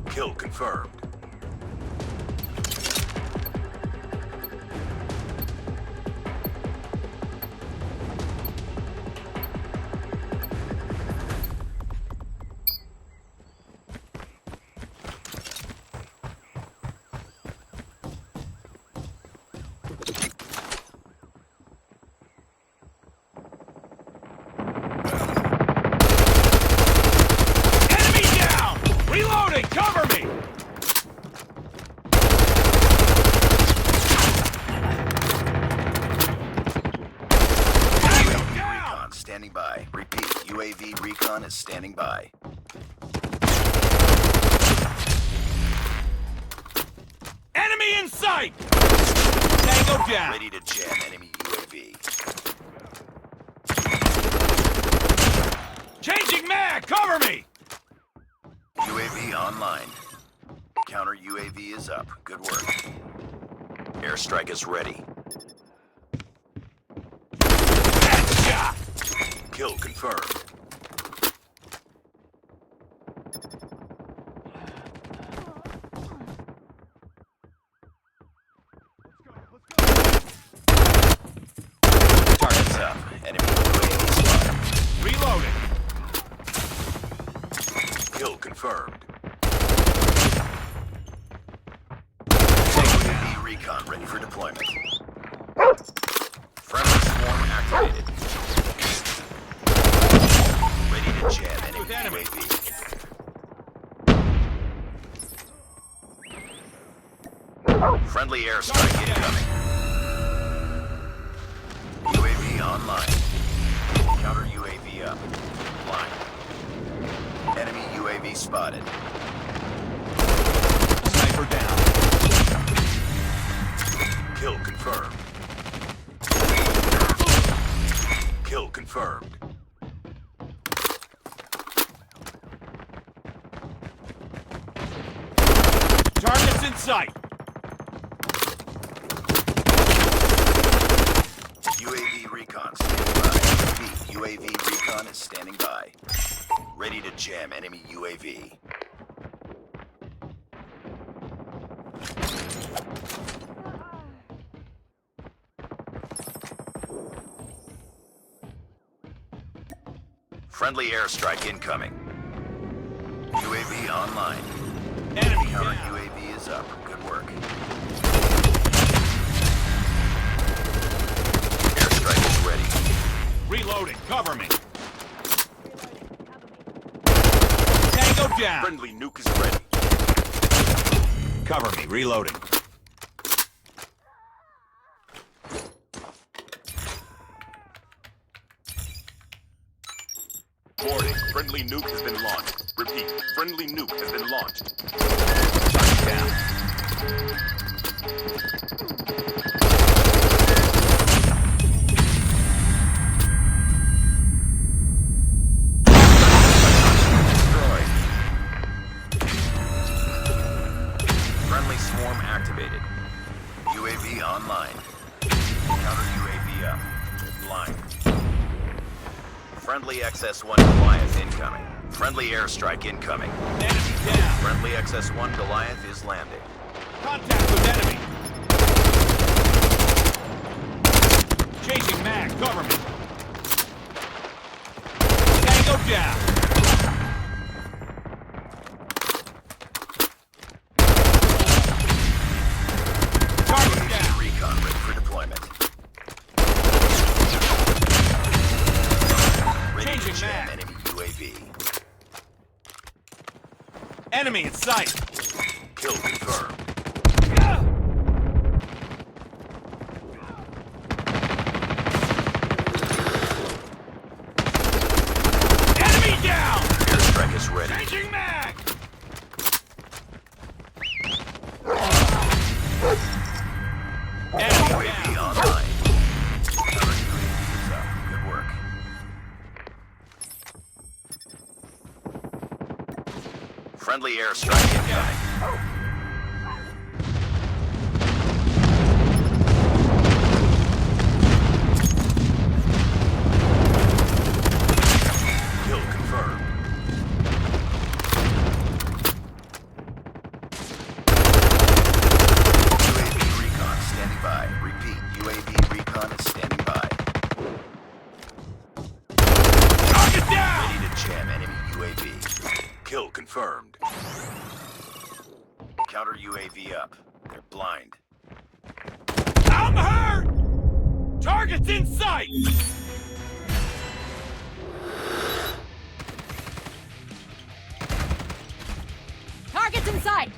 Kill confirmed. Enemy down! Reloading! Cover me! Recon standing by. Repeat, UAV recon is standing by. Enemy in sight! Tango down! Ready to jam enemy UAV. Changing mag! Cover me! UAV online. Counter UAV is up. Good work. Airstrike is ready. Headshot! Kill confirmed. Targets up. Enemy UAV spotted. Reloading! Kill confirmed. UAV recon ready for deployment. Friendly swarm activated. Ready to jam enemy UAV. Friendly airstrike incoming. UAV online. Counter UAV up. Line. Enemy UAV spotted. Sniper down. Kill confirmed. Kill confirmed. Targets in sight! UAV recon standing by. Repeat, UAV recon is standing by. Ready to jam enemy UAV. Friendly airstrike incoming. UAV online. Enemy Counter down! UAV is up. Good work. Airstrike is ready. Reloading! Cover me! Tango down! Friendly nuke is ready. Cover me! Reloading! Warning, friendly nuke has been launched. Repeat, friendly nuke has been launched. Target down! Destroyed. Friendly swarm activated. UAV online. Counter UAV up. Line. Friendly XS-1 Goliath incoming. Friendly airstrike incoming. Enemy down! Friendly XS-1 Goliath is landing. Contact with enemy! Changing mag! Cover me! Tango down! Target down! Recon ready for deployment. Ready to Changing jam mag. enemy UAV. Enemy in sight! Kill confirmed. Enemy down! Airstrike is ready. Changing mag! Enemy UAV down! online. Friendly airstrike incoming. Kill confirmed. UAV recon standing by. Repeat, UAV recon is standing by. Target down! Ready to jam enemy UAV. Kill confirmed. Counter UAV up. They're blind. I'm hurt! Target's in sight! Target's in sight!